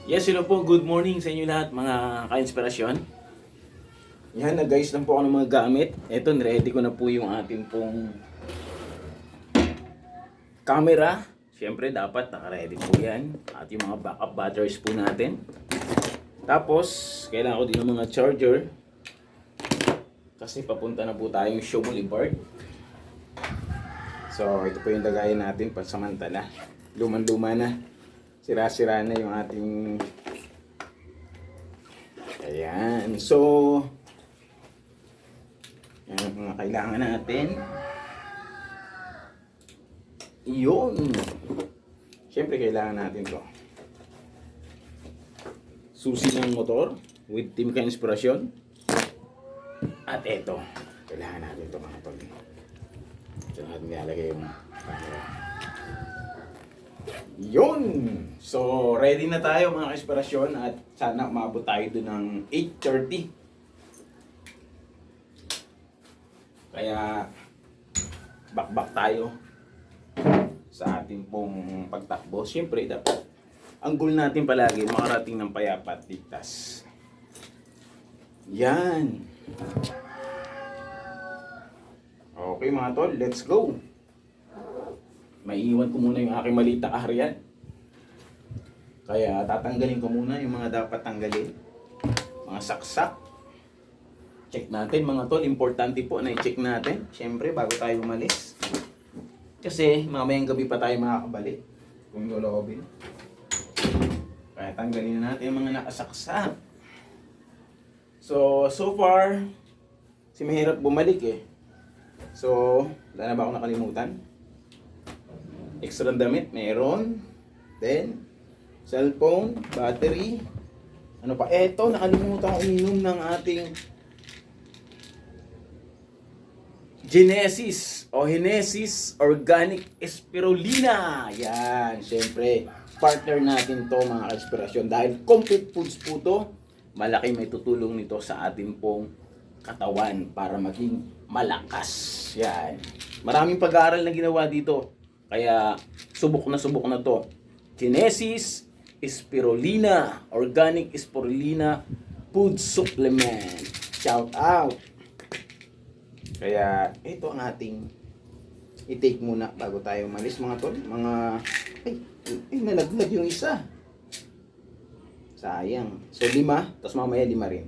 Yes, hello po. Good morning sa inyo lahat mga ka-inspirasyon. Yan na guys, lang po ako ng mga gamit. Eto, ready ko na po yung ating pong camera. Siyempre, dapat naka-ready po yan. At yung mga backup batteries po natin. Tapos, kailangan ko din ng mga charger. Kasi papunta na po tayong Show Boulevard. So, ito po yung lagayan natin pansamantala. Luman-luma na. Sira-sira na yung ating... Ayan. So, yan ang mga kailangan natin. Yun. Siyempre, kailangan natin to. Susi ng motor with Team Ka-Inspirasyon. At eto. Kailangan natin to mga tol. Diyan natin nilalagay yung camera. Yun! So, ready na tayo mga ka-inspirasyon at sana umabot tayo doon ng 8:30. Kaya, back tayo sa ating pong pagtakbo. Siyempre, dapat ang goal natin palagi makarating ng payapa at ligtas. Yan! Okay mga tol, let's go! Maiiwan ko muna yung aking maliit na kaharian. Kaya tatanggalin ko muna yung mga dapat tanggalin. Mga saksak. Check natin mga tol. Importante po na i-check natin. Siyempre bago tayo umalis. Kasi mamayang gabi pa tayo makakabalik. Kung loloobin. Kaya tanggalin na natin yung mga nakasaksak. So far, mahirap bumalik eh. So, wala na ba ako nakalimutan? Extra damit, meron. Then, cellphone, battery. Ano pa? Eto, nakalimutan ko uminom ng ating Genesis o Genesis Organic Spirulina. Yan, syempre, partner natin to mga ka-inspirasyon. Dahil complete foods po to, malaki may tutulong nito sa ating pong katawan para maging malakas. Yan. Maraming pag-aaral na ginawa dito. Kaya subok na to. Genesis Spirulina, Organic Spirulina Food Supplement. Shout out. Kaya ito ang ating i-take muna bago tayo umalis mga tol. Mga ay nalaglag yung isa. Sayang. So 5, tapos mamaya 5 rin.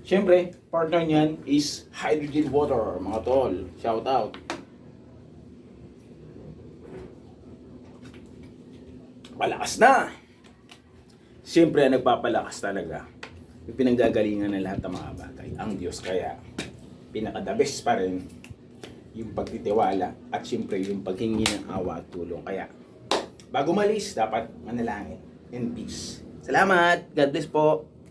Siyempre, partner niyan is hydrogen water, mga tol. Shout out. Palakas na! Siyempre, nagpapalakas talaga. Yung pinanggagalingan ng lahat ng mga bagay. Ang Diyos kaya, pinaka-the best pa rin yung pagtitiwala at siyempre yung paghingi ng awa at tulong. Kaya, bago malis, dapat manalangin in peace. Salamat! God bless po!